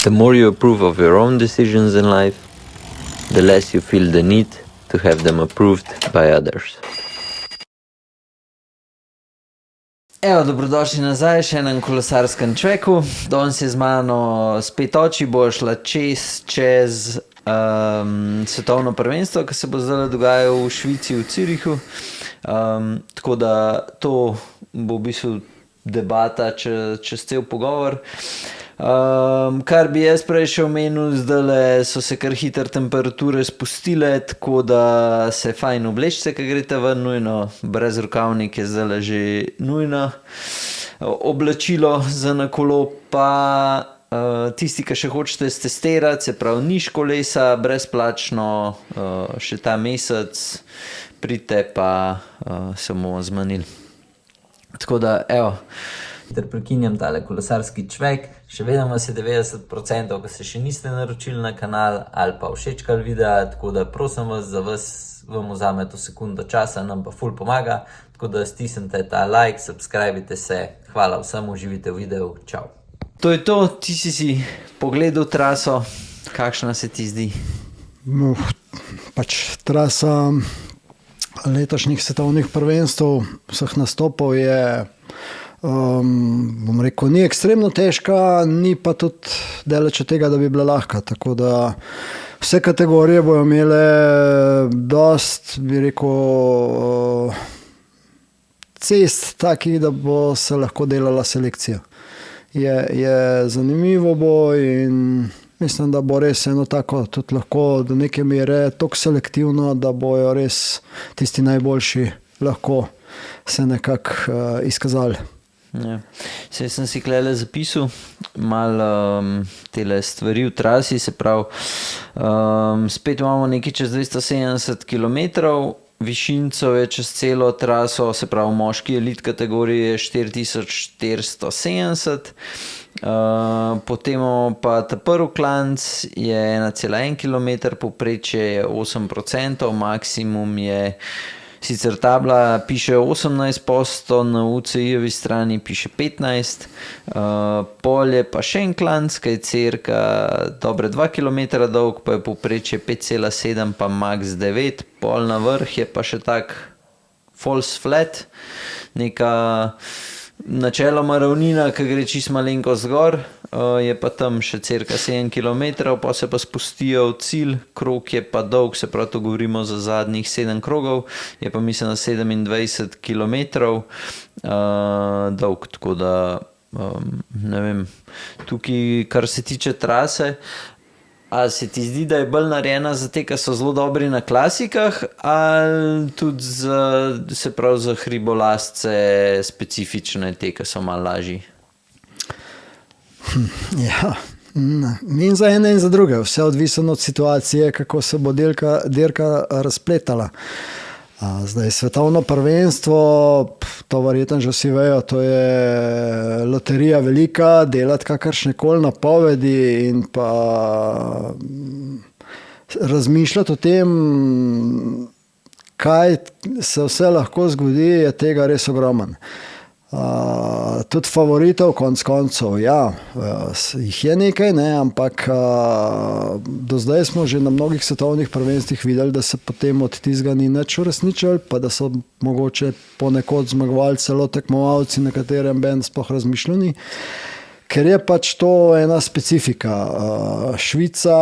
The more you approve of your own decisions in life, the less you feel the need to have them approved by others. Evo, dobrodošli nazaj še enem kolesarskem čveku. Danes je z mano spet oči, bo šla čez svetovno prvenstvo, ki se bo zdaj dogajalo v Švici, v Zürichu. Tako da to bo v bistvu debata čez cel pogovor. Kar bi jaz prej še omenil, zdajle so se kar hitro temperature spustile, tako da se fajn oblečite, ko greste ven, nujno brezrokavnik je zdajle že nujno oblačilo za na kolo, pa tisti, ki še hočete stestirati, se pravi niž kolesa, brezplačno še ta mesec, pridite pa se bomo zmanili. Tako da, evo, ter prekinjam tale kolesarski čvek. Še vedno vas je 90%, ki se še niste naročili na kanal ali pa všečkali videa, tako da prosim vas, za vas vam vzame to sekundo časa, nam pa ful pomaga, tako da stisnite ta like, subscribite se, hvala vsem, uživite v videu, čau. To je to, ti si pogledal traso, kakšna se ti zdi? Pač trasa letošnjih svetovnih prvenstv, vseh nastopov je bom rekel, ni ekstremno težka, ni pa tudi daleč od tega, da bi bila lahka, tako da vse kategorije bojo imele dost, bi rekel, cest takih, da bo se lahko delala selekcija. Je zanimivo bo in mislim, da bo res eno tako tudi lahko do neke mere toliko selektivno, da bojo res tisti najboljši lahko se nekako izkazali. Ja. Saj sem si klele zapisal malo tele stvari v trasi, se pravi, spet imamo nekaj čez 270 kilometrov, višincev je čez celo traso, se pravi moški elit kategorije je 4470, potem imamo pa ta prvi klanc je 1,1 km, povprečje je 8%, maksimum je sicer tabla piše 18%, na UCI-jevi strani piše 15%, polje pa še en klanc, ki je cirka dobre 2 km dolg, pa je povprečje 5,7, pa max 9, pol na vrh je pa še tak false flat, neka načeloma ravnina, ki gre čisto malenkost gor, je pa tam še cirka 7 km, pa se pa spustijo v cilj, krog je pa dolg, se pravi, to govorimo za zadnjih 7 krogov, je pa mislim na 27 km dolg, tako da ne vem, tukaj, kar se tiče trase, a se ti zdi, da je bolj narejena za te, ki so zelo dobri na klasikah, ali tudi se pravi za hribolazce specifične, te, ki so malo lažji? Ja, in za ene in za druge, vse odvisno od situacije, kako se bo dirka razpletala. Zdaj, svetovno prvenstvo, to verjetno že vsi vejo, to je loterija velika, delati kakršnekoli napovedi in pa razmišljati o tem, kaj se vse lahko zgodi, je tega res ogromen. Tudi favoritov konec koncev, ja, jih je nekaj, ne, ampak do zdaj smo že na mnogih svetovnih prvenstvih videli, da se potem od tistega ni nič uresničili, pa da so mogoče ponekod zmagovali celo tekmovalci, na katerem bend sploh razmišljal ni. Ker je pač to ena specifika. Švica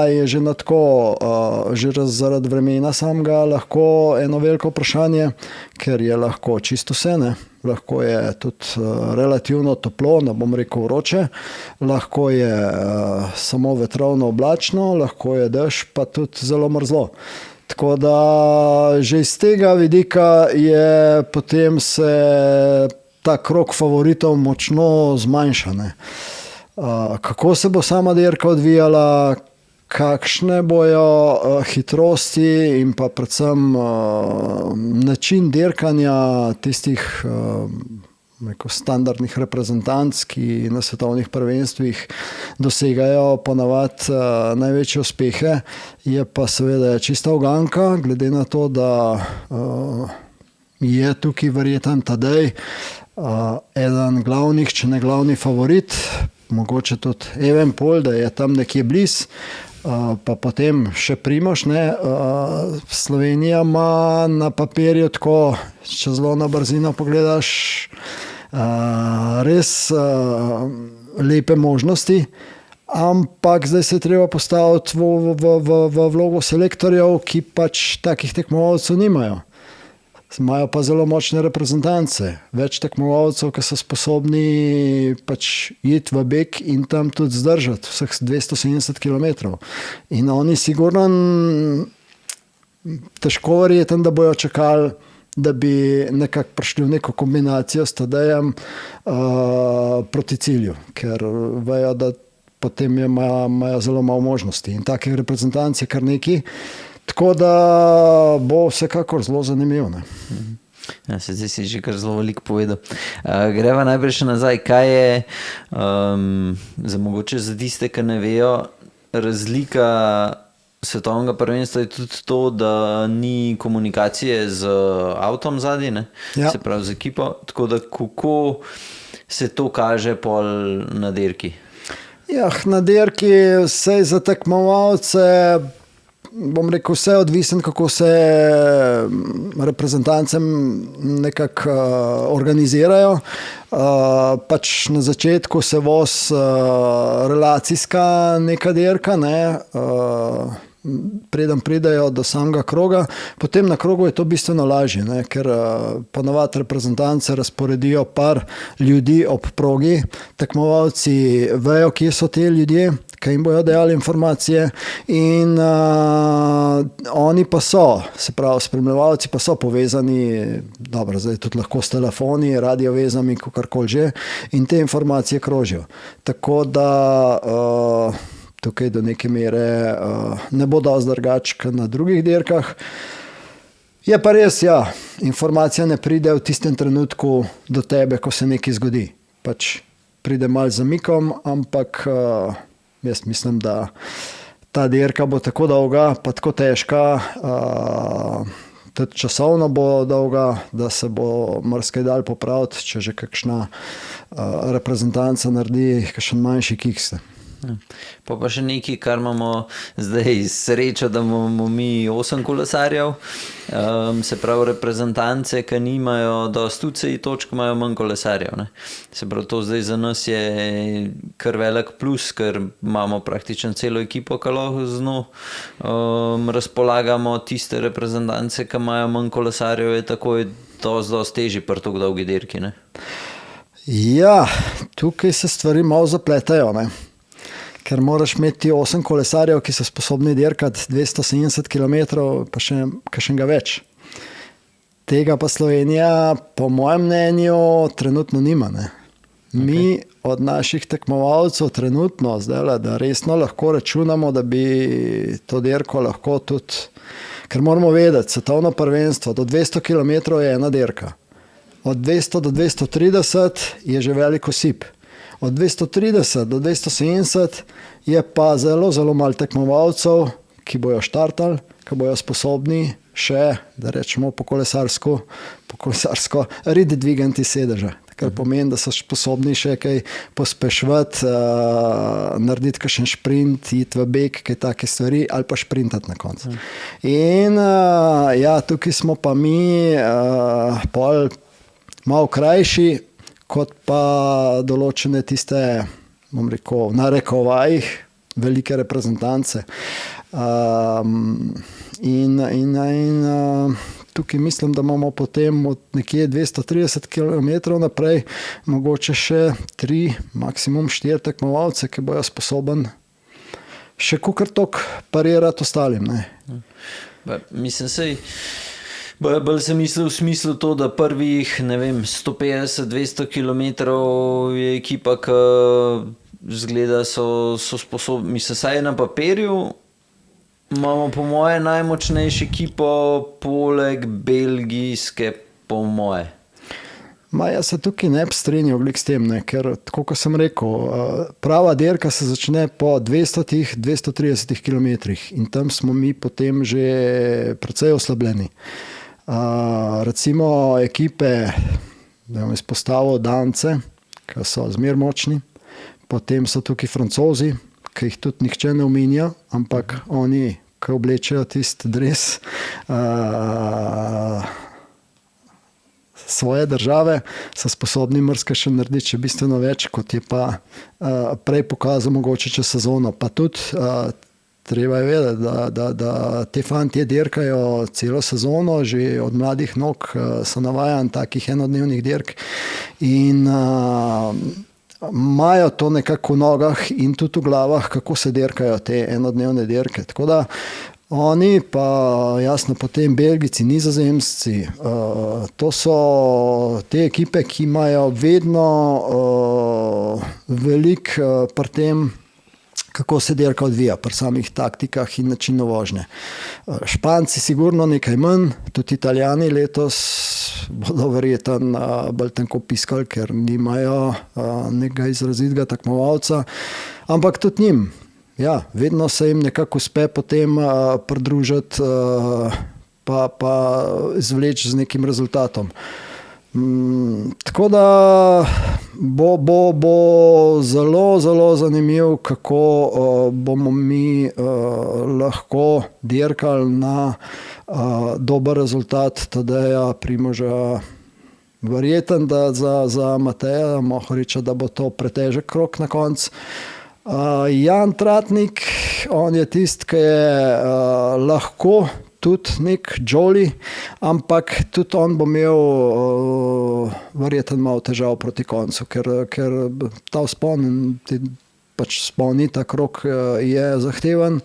je že na tako, že zaradi vremena samega lahko eno veliko vprašanje, ker je lahko čisto vse, ne. Lahko je tudi relativno toplo, ne bom rekel vroče, lahko je samo vetrovno oblačno, lahko je dež, pa tudi zelo mrzlo. Tako da že iz tega vidika je potem se ta krog favoritov močno zmanjša, ne. Kako se bo sama dirka odvijala, kakšne bojo hitrosti in pa predvsem način dirkanja tistih standardnih reprezentanc, ki na svetovnih prvenstvih dosegajo ponavadi največje uspehe, je pa seveda čista uganka, glede na to, da je tukaj verjeten Tadej eden glavnih, če ne glavni favorit. mogoče tudi Evenpol, da je tam nekje blizu. Pa potem še Primož. Slovenija ima na papirju tako, če zelo na brzino pogledaš, res lepe možnosti, ampak zdaj se je treba postaviti v vlogo selektorjev, ki pač takih tekmovalcev nimajo. Imajo pa zelo močne reprezentance, več tekmovalcev, ki so sposobni pač iti v beg in tam tudi zdržati vseh 270 km. In oni sigurno težko verjeten, da bojo čakali, da bi nekako prišli v neko kombinacijo s Tadejem proti cilju, ker vejo, da potem imajo zelo malo možnosti. In takih reprezentanc je kar nekaj. Tako da bo vsekakor zelo zanimivo. Ja, se zdaj si že kar zelo veliko povedal. Greva najprej še nazaj. Kaj je, mogoče za tiste, ki ne vejo, razlika svetovnega prvenstva je tudi to, da ni komunikacije z avtom zadaj, ne? Ja. Se pravi z ekipo. Tako da kako se to kaže pol na dirki? Ja, na dirki vse za tekmovalce, bom rekel, vse odvisen, kako se reprezentancem nekako organizirajo. Pač na začetku se voz relacijska neka dirka, preden pridejo do samega kroga. Potem na krogu je to bistveno lažje, ker ponavadi reprezentance razporedijo par ljudi ob progi. Tekmovalci vejo, kje so te ljudje, kaj jim bojo dejali informacije in oni pa so, se pravi spremljevalci pa so povezani, dobro, zdaj tudi lahko s telefoni, radiovezami, kakorkoli že, in te informacije krožijo. Tako da tukaj do neke mere ne bo dosti drugače kot na drugih dirkah. Je pa res, ja, informacija ne pride v tistem trenutku do tebe, ko se nekaj zgodi. Pač pride malo z zamikom, ampak jaz mislim, da ta dirka bo tako dolga, pa tako težka, tudi časovno bo dolga, da se bo marsikaj dal popraviti, če že kakšna reprezentanca naredi kakšen manjši kiks. Pa še nekaj, kar imamo zdaj srečo, da imamo mi 8 kolesarjev, se pravi reprezentance, ki nimajo dosti UCI točk, imajo manj kolesarjev. Ne? Se pravi, to zdaj za nas je kar velik plus, ker imamo praktično celo ekipo, ki lahko z njo razpolagamo. Tiste reprezentance, ki imajo manj kolesarjev, je takoj dosti težji pri tako dolgi dirki. Ne? Ja, tukaj se stvari malo zapletajo, ne? Ker moraš imeti 8 kolesarjev, ki so sposobni dirkati 270 km, pa še kakšnega več. Tega pa Slovenija, po mojem mnenju, trenutno nima. Ne? Mi od naših tekmovalcev trenutno, zdaj, da resno lahko računamo, da bi to dirko lahko tudi, ker moramo vedeti, svetovno prvenstvo do 200 km je ena dirka. Od 200 do 230 je že velik osip. Od 230 do 270 je pa zelo, zelo malo tekmovalcev, ki bojo štartali, ki bojo sposobni še, da rečemo po kolesarsko ridi dvigati sedeža. Kar pomeni, da so sposobni še kaj pospešvati, narediti kakšen šprint, iti v beg, kaj take stvari, ali pa šprintati na koncu. In ja, tukaj smo pa mi pol malo krajši, kot pa določene tiste, bom rekel, v narekovajih, velike reprezentance. Tukaj mislim, da imamo potem od nekje 230 km naprej mogoče še 3, maksimum 4 tekmovalce, ki bojo sposoben še kakor toliko parirati ostalim. Ne? Mislim, bolj sem mislil v smislu to, da prvih, ne vem, 150-200 km je ekipa, ki zgleda so sposobni. Mislim, saj na papirju imamo po moje najmočnejši ekipo poleg belgijske, po moje. Jaz se tukaj ne bi strinjal s tem, ne, ker tako kot sem rekel, prava dirka se začne po 200-230 km in tam smo mi potem že precej oslabljeni. Recimo ekipe, da bom izpostavil Dance, ki so zmer močni, Potem so tukaj Francozi, ki jih tudi nihče ne omenja, ampak oni, ki oblečejo tisti dres svoje države, so sposobni marsikaj še narediti še bistveno več, kot je pa prej pokazal mogoče čez sezono. Pa tudi treba je vedeti, da te fantje dirkajo celo sezono, že od mladih nog so navajeni takih enodnevnih dirk in imajo to nekako v nogah in tudi v glavah, kako se dirkajo te enodnevne dirke. Tako da oni pa jasno potem Belgijci, Nizozemci, to so te ekipe, ki imajo vedno veliko pri tem, kako se dirka odvija pri samih taktikah in načinu vožnje. Španci sigurno nekaj manj, tudi Italijani letos bodo verjetno bolj tenko piskali, ker nimajo nekega izrazitega tekmovalca, ampak tudi njim. Ja, vedno se jim nekako uspe potem pridružiti pa izvleči z nekim rezultatom. Tako da bo zelo, zelo zanimivo, kako bomo mi lahko dirkali na dober rezultat Tadeja Primoža. Verjetno, da za Mateja Mohoriča, da bo to pretežek krog na koncu. Jan Tratnik, on je tisti, ki je lahko tudi nek Jolly, ampak tudi on bo imel verjetno malo težav proti koncu, ker ta vzpon, pač spolni ta krog je zahteven,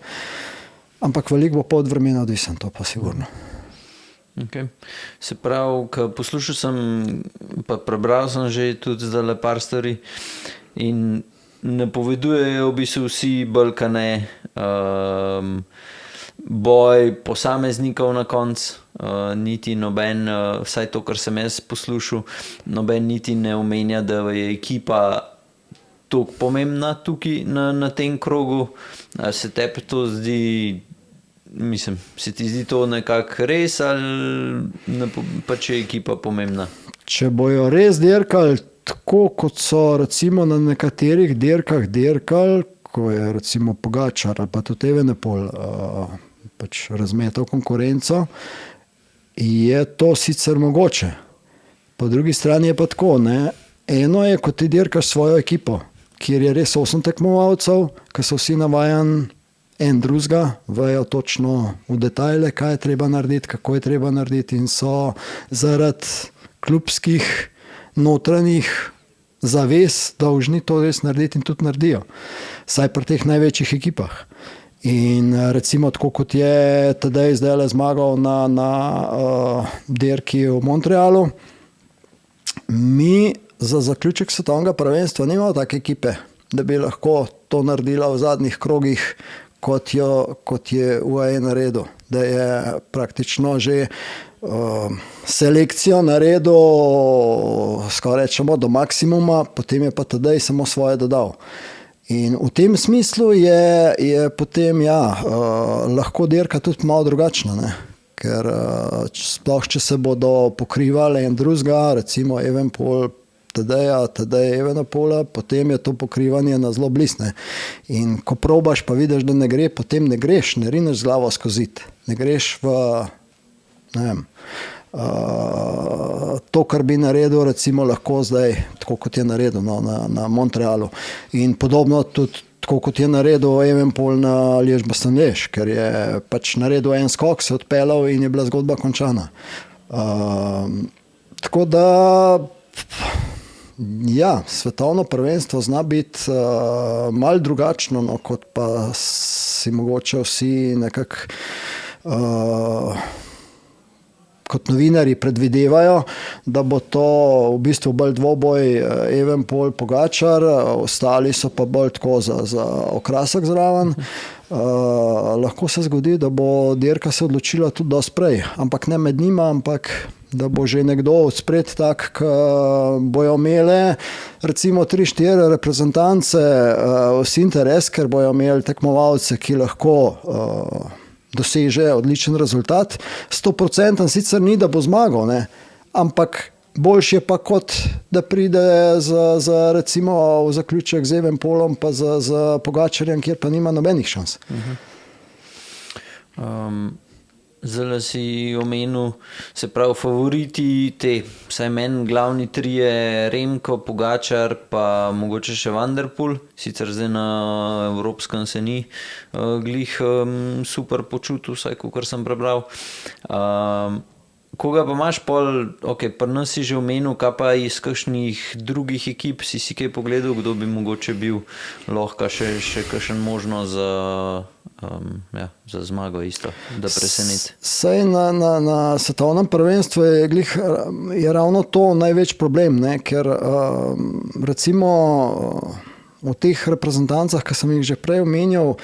ampak veliko bo pa od vremena odvisen, to pa sigurno. Okay. Se pravi, ko poslušal sem, pa prebral sem že tudi zdaj par stvari in napovedujejo v bistvu vsi bolj ka ne boj posameznikov na koncu, niti noben, vsaj to, kar sem jaz poslušal, noben niti ne omenja, da je ekipa toliko pomembna tukaj na tem krogu. Se tebi to zdi, mislim, se ti zdi to nekako res ali pač je ekipa pomembna? Če bojo res dirkali tako, kot so recimo na nekaterih dirkali, ko je recimo Pogačar ali pa tudi Evenepoel pač razmetal konkurenco, je to sicer mogoče. Po drugi strani je pa tako, ne? Eno je, ko ti dirkaš svojo ekipo, kjer je res 8 tekmovalcev, ki so vsi navajeni en drugega, vejo točno v detajle, kaj je treba narediti, kako je treba narediti in so zaradi klubskih notranjih zavez dolžni to res narediti in tudi naredijo. Saj pri teh največjih ekipah. In recimo tako, kot je Tadej zdaj zmagal na dirki v Montrealu, mi za zaključek svetovnega prvenstva nimamo take ekipe, da bi lahko to naredila v zadnjih krogih, kot je UAE naredil. Da je praktično že selekcijo naredil skoraj rečemo do maksimuma, potem je pa Tadej samo svoje dodal. In v tem smislu je potem lahko dirka tudi malo drugačna, ne? Ker sploh, če se bodo pokrivali en drugega, recimo Evenepoel Tadeja, Tadej Evenepoela, potem je to pokrivanje na zelo blisne. In ko probaš pa vidiš, da ne gre, potem ne greš, ne rineš z glavo skozi zid, ne greš v, ne vem, to, kar bi naredil recimo lahko zdaj, tako kot je naredil na Montrealu. In podobno tudi, tako kot je naredil Evenepoel na Liège-Bastogne-Liège, ker je pač naredil en skok, se odpeljal in je bila zgodba končana. Tako da ja, svetovno prvenstvo zna biti malo drugačno, no, kot pa si mogoče vsi nekako kot novinarji predvidevajo, da bo to v bistvu bolj dvoboj Evenepoel Pogačar, ostali so pa bolj tako za okrasek zraven. Lahko se zgodi, da bo dirka se odločila tudi dosti prej, ampak ne med njima, ampak da bo že nekdo odspred tak, ki bojo imele recimo 3-4 reprezentance vsi interes, ker bojo imeli tekmovalce, ki lahko doseže odličen rezultat. 100% sicer ni, da bo zmagal, ne? Ampak boljši je pa kot, da pride za recimo v zaključek z Evenpolom pa z Pogačarjem, kjer pa nima nobenih šans. Zdaj si omenil, se pravi, favoriti te, vsaj meni glavni trije, Remko, Pogačar, pa mogoče še Van der Poel, sicer zdaj na evropskem se ni glih super počutil, vsaj kakor sem prebral. Koga pa imaš pol, ok, pri nas si že omenil, kaj pa iz kakšnih drugih ekip si kaj pogledal, kdo bi mogoče bil lahko še kakšen možno za zmago isto, da preseneti. Saj na svetovnem prvenstvu je ravno to največ problem, ne? Ker recimo v teh reprezentancah, ki sem jih že prej omenjal,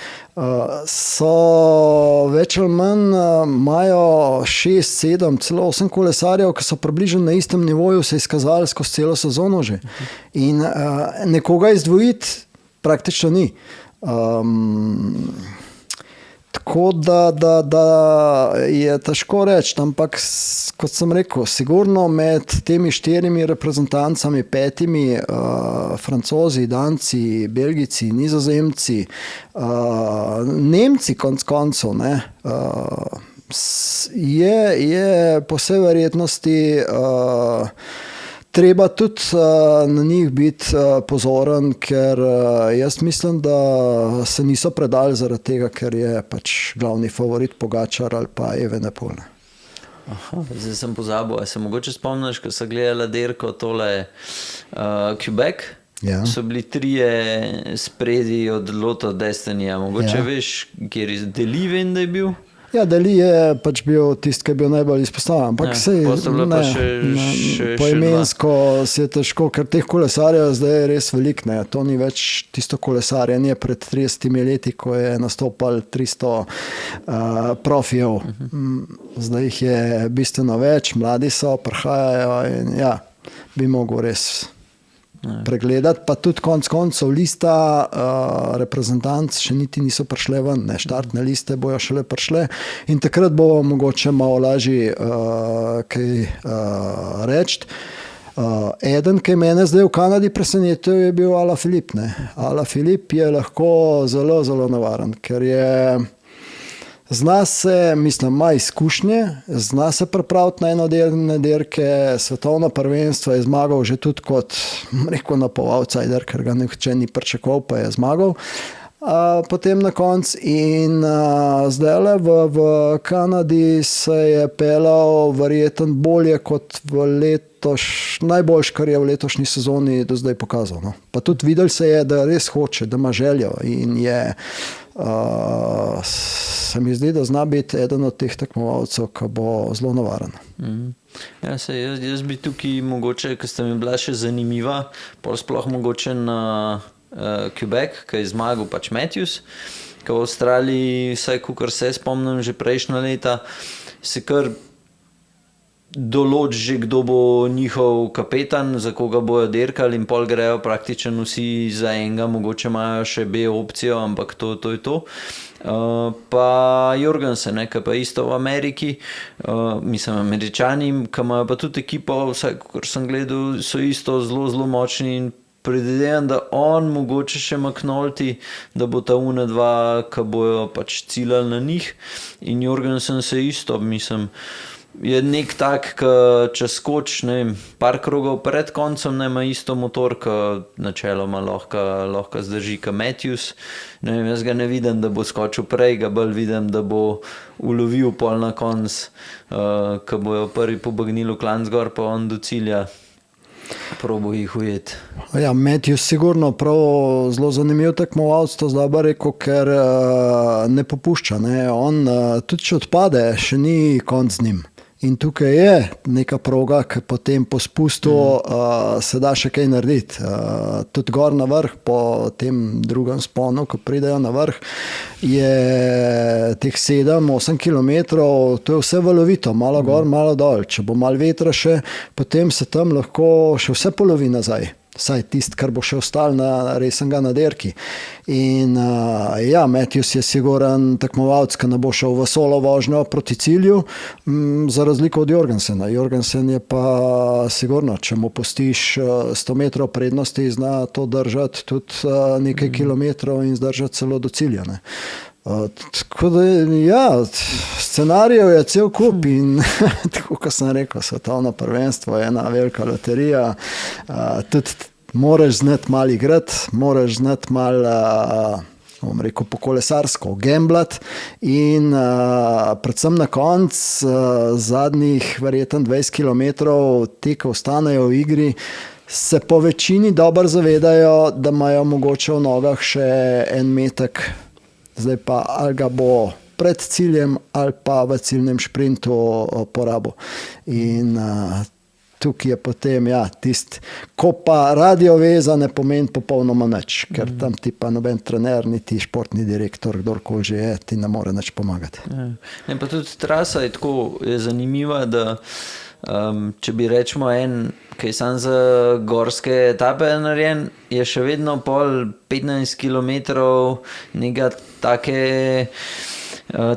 so več ali manj imajo 6, 7, celo 8 kolesarjev, ki so približno na istem nivoju se izkazali skozi celo sezono že. In nekoga izdvojiti praktično ni. Tako da je težko reči, ampak kot sem rekel, sigurno med temi 4 reprezentancami, 5, Francozi, Danci, Belgijci, Nizozemci, Nemci konec koncev, ne, je po vsej verjetnosti treba tudi na njih biti pozoren, ker jaz mislim, da se niso predali zaradi tega, ker je pač glavni favorit Pogačar ali pa Evenepoel. Zdaj sem pozabil, a se mogoče spomniš, ko so gledala dirko tole Quebec? Ja. So bili 3 spredi od Lotto Destinyja, mogoče veš, kjer je Deli, vem, da je bil? Ja, Deli je pač bil tisti, ki je bil najbolj izpostavljen, ampak poimensko se je težko, ker teh kolesarjev zdaj je res veliko, ne. To ni več tisto kolesarjenje pred 30 leti, ko je nastopal 300 profijev. Zdaj jih je bistveno več, mladi so, prihajajo in ja, bi mogel res pregledati, pa tudi konec koncev lista reprezentanc še niti niso prišle ven, ne, štartne liste bojo šele prišle in takrat bo mogoče malo lažje kaj reči. Eden, ki je mene zdaj v Kanadi presenetil, je bil Alaphilippe, ne. Alaphilippe je lahko zelo, zelo nevaren, ker je zna se, mislim, ima izkušnje, zna se pripraviti na enodelne dirke, svetovno prvenstvo je zmagal že tudi kot, rekel, na pol outsider, ker ga nihče ni pričakoval, pa je zmagal. Potem na koncu in zdajle v Kanadi se je pelal verjetno bolje kot v najboljš, kar je v letošnji sezoni do zdaj pokazal. No. Pa tudi videl se je, da res hoče, da ima željo in je se mi zdi, da zna biti eden od teh tekmovalcev, ki bo zelo navaren. Ja, jaz bi tukaj mogoče, ker sta mi bila še zanimiva, pol sploh mogoče na Quebec, ki je zmagal pač Matthews, ki v Avstraliji, vsaj kakor se spomnim že prejšnja leta, se kar določ že, kdo bo njihov kapetan, za koga bojo dirkali in pol grejo praktično vsi za enega, mogoče imajo še B opcijo, ampak to je to. Pa Jorgensen, ki pa isto v Ameriki, mislim Američani, ki imajo pa tudi ekipo, vsaj kakor sem gledal, so isto zelo, zelo močni in predvidevam, da on mogoče še McNulty, da bo ta une dva, ki bojo pač ciljali na njih in Jorgensen se isto, mislim, je nek tak, ki če skoč, ne vem, par krogov pred koncem, ne ima isto motor, ki načeloma lahko zdrži kot Matthews. Ne vem, jaz ga ne vidim, da bo skočil prej, ga bolj vidim, da bo ulovil pol na konc, ko bojo prvi pobegnili v klanc gor, pa on do cilja probo jih ujeti. Ja, Matthews sigurno prav zelo zanimiv tekmovalec, to zdaj bi rekel, ker ne popušča. Ne. On tudi če odpade, še ni konc z njim. In tukaj je neka proga, ki po tem po spustu se da še kaj narediti. Tudi gor na vrh, po tem drugem sponu, ko pridejo na vrh, je teh 7-8 kilometrov, to je vse valovito, malo gor, malo dol. Če bo malo vetra še, potem se tam lahko še vse polovi nazaj. Saj tisti, kar bo še ostal resnega na dirki. In ja, Matthews je siguren tekmovalec, ki ne bo šel v solo vožnjo proti cilju, za razliko od Jorgensena. Jorgensen je pa sigurno, če mu pustiš 100 metrov prednosti, zna to držati tudi nekaj kilometrov in zdržati celo do cilja. Ne. Tako da, ja, scenarijev je cel kup in tako, kot sem rekel, svetovno prvenstvo je ena velika loterija. Tudi moraš znati malo igrati, moraš znati malo, bom rekel, po kolesarsko gamblat in predvsem na koncu zadnjih verjetno 20 kilometrov te, ko ostanejo v igri, se po večini dobro zavedajo, da imajo mogoče v nogah še en metek. Zdaj pa ali ga bo pred ciljem ali pa v ciljnem šprintu porabil. In tukaj je potem, ja, tisti, ko pa radioveza ne pomeni popolnoma nič, ker tam ti pa noben trener, niti športni direktor, kdorkoli že je, ti ne more nič pomagati. Ja. Pa tudi trasa je tako zanimiva, da če bi rečemo ki je sam za gorske etape narejen, je še vedno pol 15 kilometrov nekega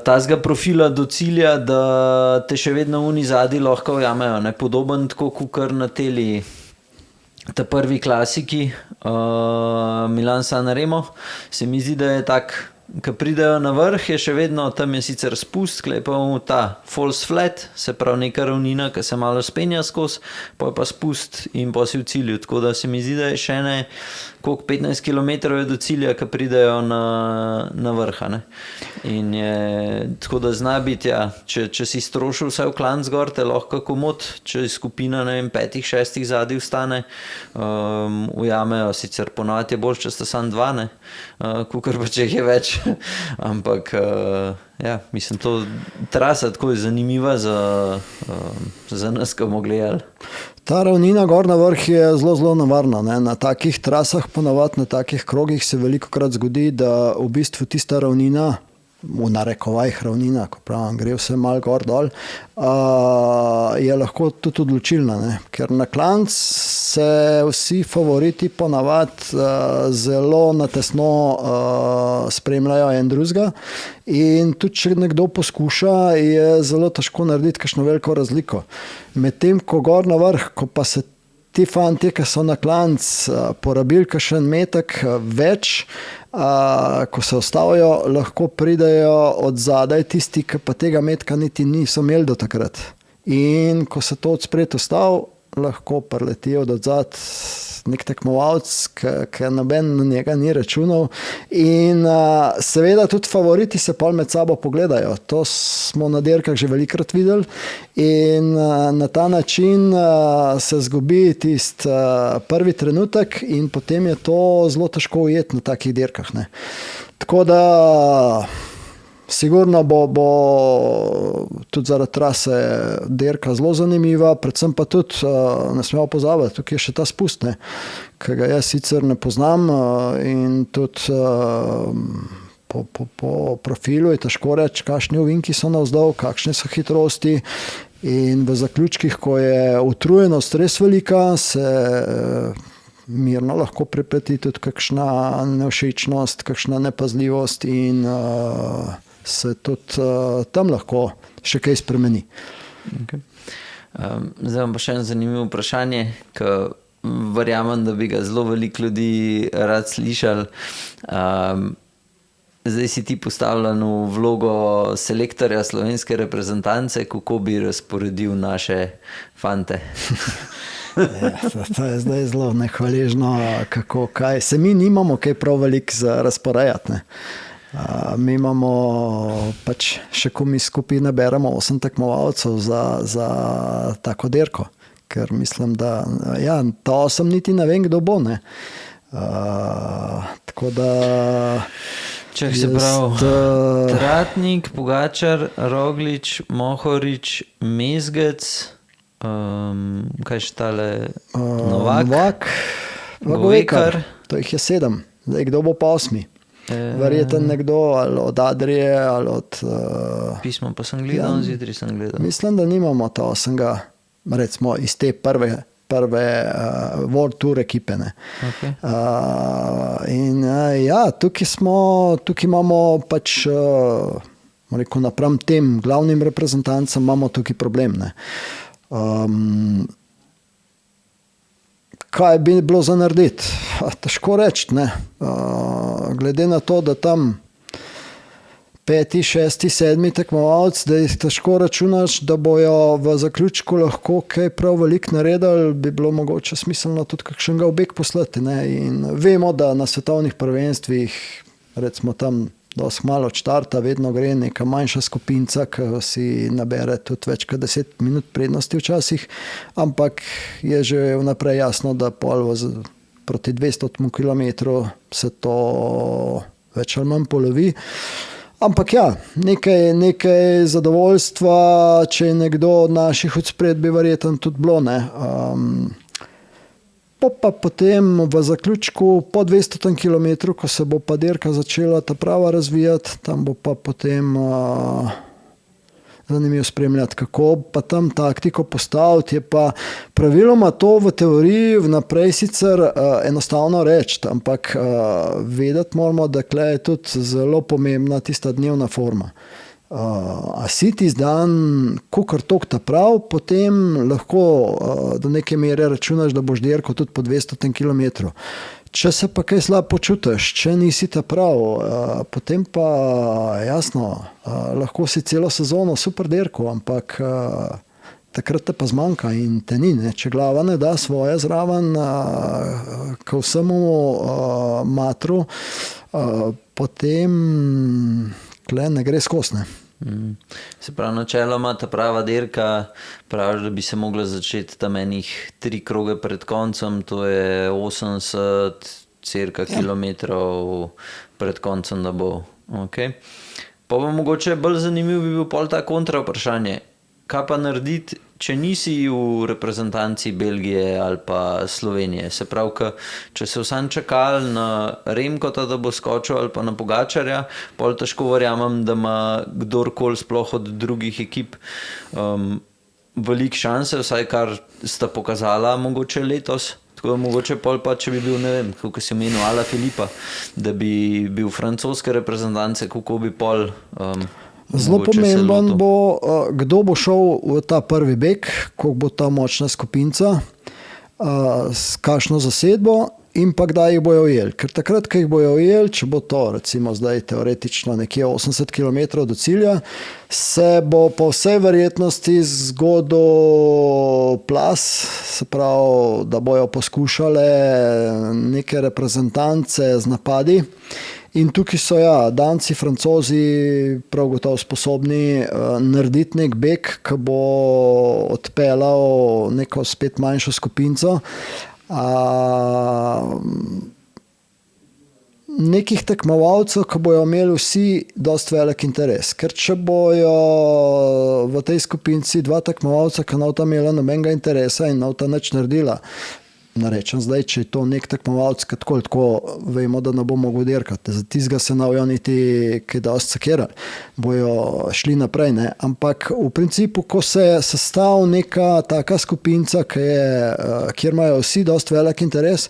tazga profila do cilja, da te še vedno oni zadnji lahko ujamejo. Podoben tako kukar na teli ta prvi klasiki Milan San Remo. Se mi zdi, da je tak, ko pridejo na vrh, je še vedno, tam je sicer spust, klepal ta false flat, se pravi neka ravnina, ki se malo spenja skozi, pa je pa spust in pa si v cilju. Tako da se mi zdi, da je še koliko 15 km je do cilja, ko pridejo na vrha. Ne? In je, tako da zna biti, ja, če si strošil vse v klanc gor, te lahko komod, če skupina, ne vem, 5-6 zadnji vstane, ujamejo, sicer ponovati je bolj, če sta samo dva, ne, kukor pa če jih je več, ampak ja, mislim, to trasa tako je zanimiva za nas, ko bomo gledali. Ta ravnina gor na vrh je zelo, zelo nevarna. Ne? Na takih trasah, ponavadi na takih krogih se velikokrat zgodi, da v bistvu tista ravnina, v narekovajih ravnina, ko pravim, gre vse malo gor dol, je lahko tudi odločilna, ne? Ker na klanc se vsi favoriti ponavadi zelo natesno spremljajo en drugega in tudi če nekdo poskuša, je zelo težko narediti kakšno veliko razliko. Medtem ko gor na vrh, ko pa se ti fantje, ki so na klanc porabili kakšen metek več, ko se ustavijo, lahko pridejo od zadaj tisti, ki pa tega metka niti niso imeli do takrat. In ko se to od spred ustavi, lahko preletijo od odzad nek tekmovalec, ki noben na njega ni računal. In seveda tudi favoriti se pol med sabo pogledajo. To smo na dirkah že velikokrat videli in na ta način se zgubi tisti prvi trenutek in potem je to zelo težko ujeti na takih dirkah. Ne. Tako da sigurno bo tudi zaradi trase dirka zelo zanimiva, predvsem pa tudi, ne smemo pozabiti, tukaj je še ta spust, ne, ki ga jaz sicer ne poznam in tudi po profilu je težko reči, kakšni ovinki so navzdol, kakšne so hitrosti in v zaključkih, ko je utrujenost res velika, se mirno lahko pripleti tudi kakšna nevšečnost, kakšna nepazljivost in se tudi tam lahko še kaj spremeni. Okay. Zdaj vam pa še en zanimivo vprašanje, ki verjamem, da bi ga zelo veliko ljudi rad slišali. Zdaj si ti postavljen v vlogo selektorja slovenske reprezentance, kako bi razporedil naše fante? Ja, to je zdaj zelo nehvaležno, kako kaj. Se mi nimamo kaj prav veliko za razporejati, ne. Mi imamo pač še ko mi skupaj naberemo 8 tekmovalcev za tako dirko, ker mislim, da ja, ta 8 niti ne vem, kdo bo, ne. Tako da Čak se pravi, Tratnik, Pogačar, Roglič, Mohorič, Mezgec, kaj še tale, Novak, Govekar, to jih je 7, zdaj kdo bo pa 8? Verjetno nekdo ali od Adrije ali od Pismo pa sem gledal, zjutraj sem gledal. Mislim, da nimamo ta 8, recimo iz te prve prve World Tour ekipe. Ne. Okay. Ja, tukaj imamo pač, rekel, napram tem glavnim reprezentancem imamo tukaj problem. Ne. Kaj bi bilo za narediti? Težko reči. Glede na to, da tam 5., 6., 7. tekmovalc, da jih težko računaš, da bojo v zaključku lahko kaj prav veliko naredili, bi bilo mogoče smiselno tudi kakšnega obek poslati. Ne? In vemo, da na svetovnih prvenstvih, recimo tam dosti malo od štarta, vedno gre neka manjša skupinca, ki si nabere tudi več kot 10 minut prednosti včasih, ampak je že vnaprej jasno, da proti 200 km se to več ali manj polovi. Ampak ja, nekaj zadovoljstva, če je nekdo od naših odspred, bi verjetno tudi bilo. Pa potem v zaključku po 200 km, ko se bo pa dirka začela ta prava razvijati, tam bo pa potem zanimivo spremljati, kako pa tam taktiko postaviti. Je pa praviloma to v teoriji vnaprej sicer enostavno reči, ampak vedeti moramo, da je tudi zelo pomembna tista dnevna forma. A si tisti dan, kakor tok ta prav, potem lahko do neke mere računaš, da boš dirkal tudi po 200 km. Če se pa kaj slabo počutiš, če nisi ta prav, potem pa jasno, lahko si celo sezono super dirkal, ampak takrat te pa zmanjka in te ni. Ne? Če glava ne da svoje zraven k vsemu matru, potem tle ne gre skozi. Se pravi, načeloma ta prava dirka, praviš, da bi se mogla začeti tam enih 3 kroge pred koncem, to je 80 cirka kilometrov pred koncem, da bo. Okay. Pa mogoče bolj zanimiv bi bil pol ta kontra vprašanje. Kaj pa narediti, če nisi v reprezentanci Belgije ali pa Slovenije? Se pravi, če se vsem čakali na Remkota, da bo skočil, ali pa na Pogačarja, pol težko verjamem, da ima kdorkoli sploh od drugih ekip veliko šanse, vsaj kar sta pokazala mogoče letos. Tako da mogoče pol pa, če bi bil, ne vem, kako si omenil, Ala Filipa, da bi bil francoske reprezentance, kako bi pol... Zelo pomemben bo, kdo bo šel v ta prvi beg, koliko bo ta močna skupinca, s kakšno zasedbo in pa kdaj jih bojo ujeli. Ker takrat, ko jih bojo ujeli, če bo to recimo zdaj teoretično nekje 80 km do cilja, se bo po vsej verjetnosti zgodil plas, se pravi, da bojo poskušale neke reprezentance z napadi. In tukaj so Danci, Francozi prav gotovo sposobni narediti nek beg, ki bo odpeljal neko spet manjšo skupinco. Nekih tekmovalcev, ki bojo imeli vsi dosti velik interes. Ker če bojo v tej skupinci 2 tekmovalca, ki nota imela nobenega interesa in nota nič naredila, narečem zdaj, če je to nek tekmovalc, ki tako vemo, da ne bo mogel dirkati. Za tistega se ne bojo niti kaj dosti sekirali. Bojo šli naprej. Ne? Ampak v principu, ko se sestavi neka taka skupinca, kjer imajo vsi dosti velik interes,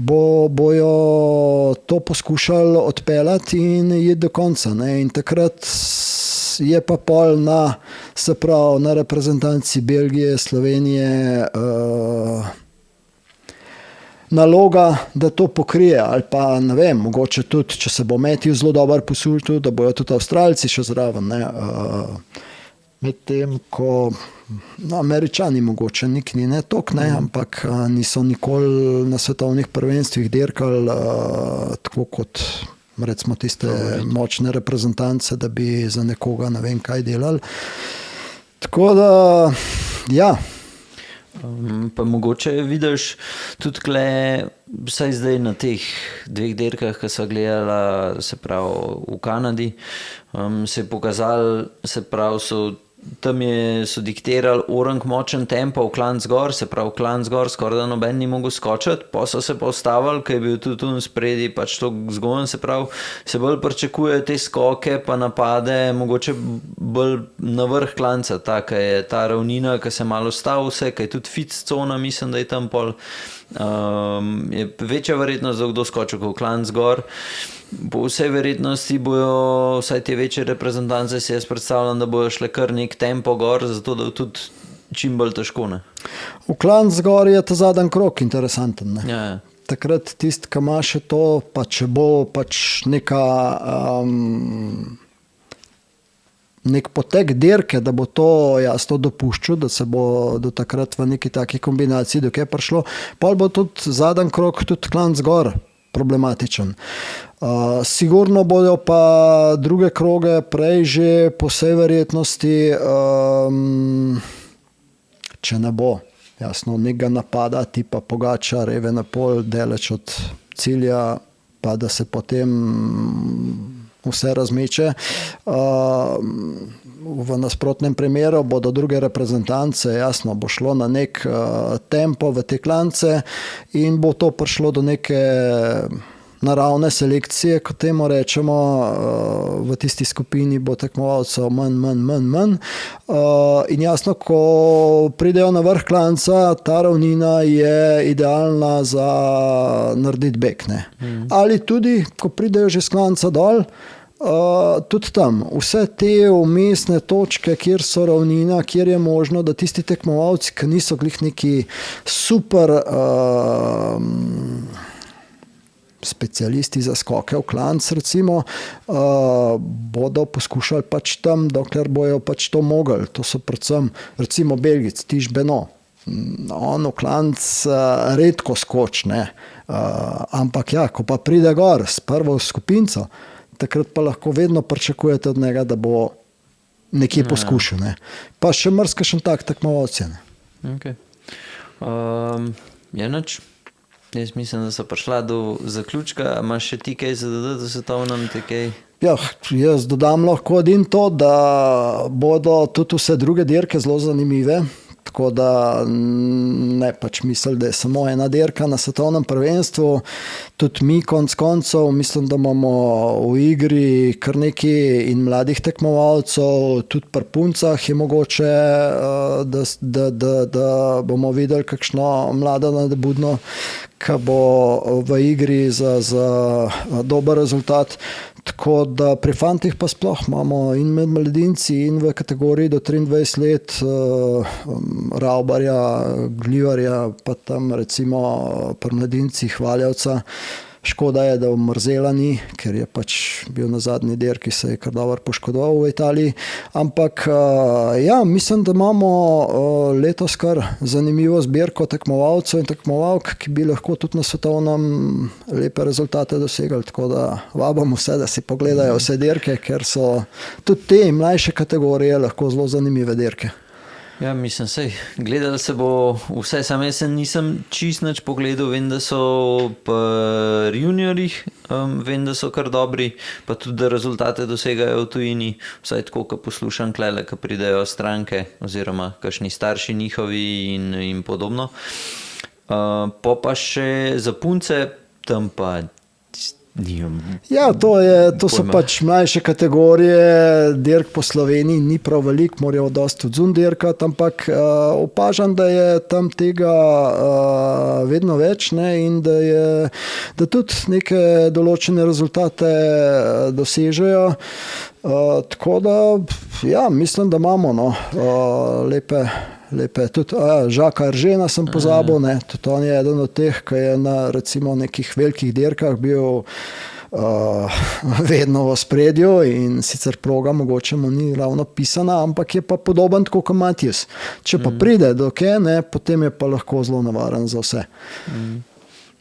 bojo to poskušali odpeljati in iti do konca. Ne? In takrat je pa pol na reprezentanci Belgije, Slovenije, naloga, da to pokrije, ali pa ne vem, mogoče tudi, če se bo Matthew zelo dober posulil, da bojo tudi Avstralci še zraven. Medtem, ko Američani mogoče nikni ne tok, ampak niso nikoli na svetovnih prvenstvih dirkali tako kot recimo tiste močne reprezentance, da bi za nekoga ne vem kaj delali. Tako da, ja. Pa mogoče vidiš tudi kle, vsaj zdaj na teh 2 dirkah, ki so gledala, se pravi v Kanadi, se je pokazalo, se pravi so tam so diktirali orang močen tempo v klanc gor, se pravi v klanc gor skoraj da noben ni mogel skočiti, pa so se pa ustavili, ker je bil tudi tu spredi pač to zgojen, se pravi, se bolj pričakuje te skoke pa napade, mogoče bolj na vrh klanca, taka je ta ravnina, ki se malo ustavi vse, ki je tudi fit cona, mislim, da je tam pol. Je večja verjetnost, da kdo skočil v klanc gor. Po vsej verjetnosti bojo vsaj te večje reprezentance, si jaz predstavljam, da bojo šle kar nek tempo gor, zato da tudi čim bolj težko. Ne? V klanc gor je ta zadnji krog interesanten. Ne? Ja. Takrat tisti, ki ima še to, pa če bo pač nek potek dirke, da bo to jasno dopuščal, da se bo do takrat v neki taki kombinaciji dokaj prišlo, pol bo tudi zadnji krog, tudi klanc gor problematičen. Sigurno bodo pa druge kroge prej že po vsej verjetnosti, če ne bo jasno nekega napada tipa Pogačar, Evenepoel, daleč od cilja, pa da se potem vse razmeče. V nasprotnem primeru bodo druge reprezentance, jasno, bo šlo na nek tempo v te klance in bo to prišlo do neke naravne selekcije, kot temu rečemo, v tisti skupini bo tekmovalcev manj. In jasno, ko pridejo na vrh klanca, ta ravnina je idealna za narediti bek. Ali tudi, ko pridejo že s klanca dol, tudi tam, vse te vmesne točke, kjer so ravnina, kjer je možno, da tisti tekmovalci, ki niso glih neki super specialisti za skoke v klanc, recimo, bodo poskušali pač tam, dokler bojo pač to mogli. To so predvsem, recimo, Belgic, Tiš Beno. On v klanc redko skoč, ne. Ampak ja, ko pa pride gor s prvo skupinco, takrat pa lahko vedno pričakujete od njega, da bo nekje poskušal. Ne. Pa še marsikšen tak tekmovalec je. Okay. Je nič? Jaz mislim, da so prišla do zaključka. Imaš še ti kaj za dodati, da se to nam tekaj? Ja, jaz dodam lahko edin to, da bodo tudi vse druge dirke zelo zanimive. Tako da ne pač misli, da je samo ena dirka na svetovnem prvenstvu. Tudi mi konc koncev mislim, da imamo v igri kar nekaj in mladih tekmovalcev, tudi pri puncah je mogoče, da bomo videli kakšno mlado nadobudno, ki bo v igri za dober rezultat. Tako da pri fantih pa sploh imamo in med mladinci in v kategoriji do 23 let Raubarja, Glivarja, pa tam recimo pri mladincih Valjavca. Škoda je, da v Mrzela ni, ker je pač bil na zadnji dirki, se je kar dobro poškodoval v Italiji. Ampak ja, mislim, da imamo letos kar zanimivo zbirko tekmovalcev in tekmovalk, ki bi lahko tudi na svetovnem lepe rezultate dosegali. Tako da vabam vse, da si pogledajo vse dirke, ker so tudi te mlajše kategorije lahko zelo zanimive dirke. Ja, mislim, gledali se bo vse, sam jaz nisem čist nič pogledal, vem, da so pri juniorjih, vem, da so kar dobri, pa tudi, da rezultate dosegajo v tujini, vsaj tako, ko poslušam klele, ko pridejo stranke oziroma kakšni starši njihovi in podobno. Pa še za punce, tam pa ja, to so pač mlajše kategorije, dirk po Sloveniji ni prav veliko, morajo dosti odzun dirkati, ampak opažam, da je tam tega vedno več, ne, in da tudi neke določene rezultate dosežejo. Tako da, ja, mislim, da imamo lepe. Tudi Žaka Eržena sem pozabil, ne, tudi on je eden od teh, ki je na recimo nekih velikih dirkah bil vedno v spredju in sicer proga mogoče mu ni ravno pisana, ampak je pa podoben tako kot Matijas. Če pa pride do kje, potem je pa lahko zelo navaren za vse.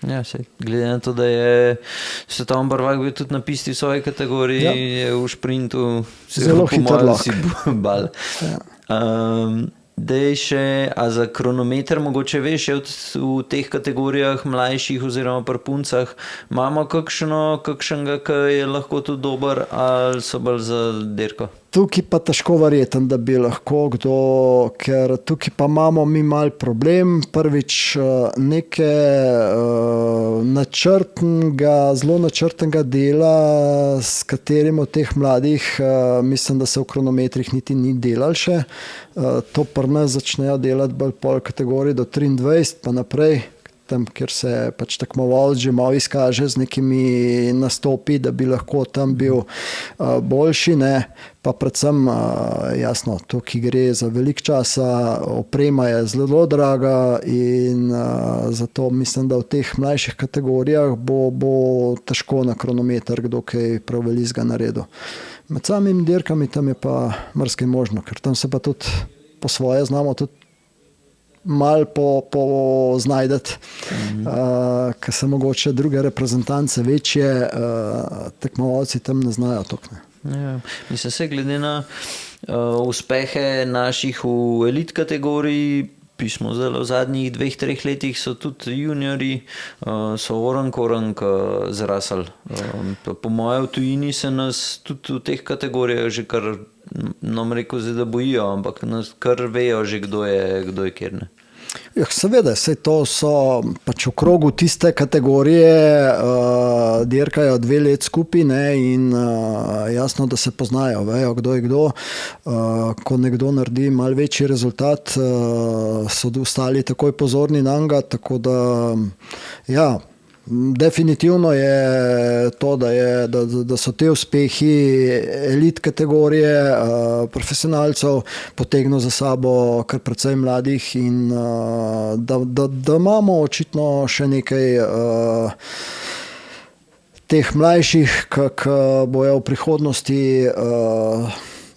Ja, glede na to, da je svetovni prvak bil tudi na pisti v svoji kategoriji, ja. Je v šprintu zelo hiter lahko bal. Ja. Dej še, a za kronometer mogoče veš, v teh kategorijah mlajših oziroma pri puncah imamo kakšnega, ki je lahko tudi dober, ali so bolj za dirko? Tukaj pa težko verjeten, da bi lahko kdo, ker tukaj pa imamo mi mal problem. Prvič neke zelo načrtnega dela, s katerim od teh mladih, mislim, da se v kronometrih niti ni delal še. To pri nas začnejo delati bolj pol kategoriji do 23 pa naprej, tam, kjer se pač tekmovalec že malo izkaže z nekimi nastopi, da bi lahko tam bil boljši, ne. Pa predvsem, jasno, tukaj gre za velik časa, oprema je zelo draga in zato mislim, da v teh mlajših kategorijah bo težko na kronometer kdo kaj prav velikega naredil. Med samimi dirkami tam je pa marsikaj možno, ker tam se pa tudi po svoje znamo tudi malo znajdeti, ker se mogoče druge reprezentance večje, tekmovalci tam ne znajo toliko. Ja, mislim se, glede na uspehe naših v elit kategoriji, pismo zdaj v zadnjih 2-3 letih so tudi juniori, so orang zrasli. Po moje v tujini se nas tudi v teh kategorijah že kar, nam rekel zdaj, da bojijo, ampak nas kar vejo že, kdo je kjer, ne. Ja, seveda, saj to so pač v krogu tiste kategorije, dirkajo 2 let skupaj, ne, in jasno, da se poznajo, vejo, kdo je kdo. Ko nekdo naredi malo večji rezultat, so ostali takoj pozorni nanj, tako da ja, definitivno je to, da so te uspehi elit kategorije profesionalcev potegnil za sabo kar precej mladih in da imamo očitno še nekaj teh mlajših, ki bojo v prihodnosti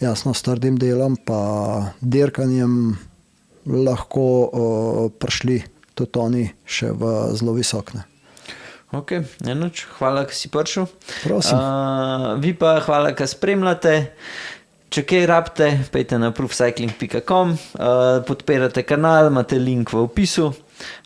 jasno s trdim delom pa dirkanjem lahko prišli tudi oni še v zelo visok, ne. Ok, enoč, hvala, ki si prišel. Prosim. Vi pa hvala, ki spremljate. Če kaj rabite, pejte na proofcycling.com, podpirate kanal, imate link v opisu.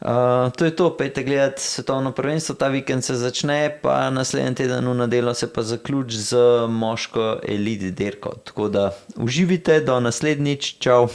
To je to, pejte gledati svetovno prvenstvo, ta vikend se začne, pa naslednji teden v nedeljo se pa zaključi z moško elit dirko. Tako da uživite, do naslednjič, čau.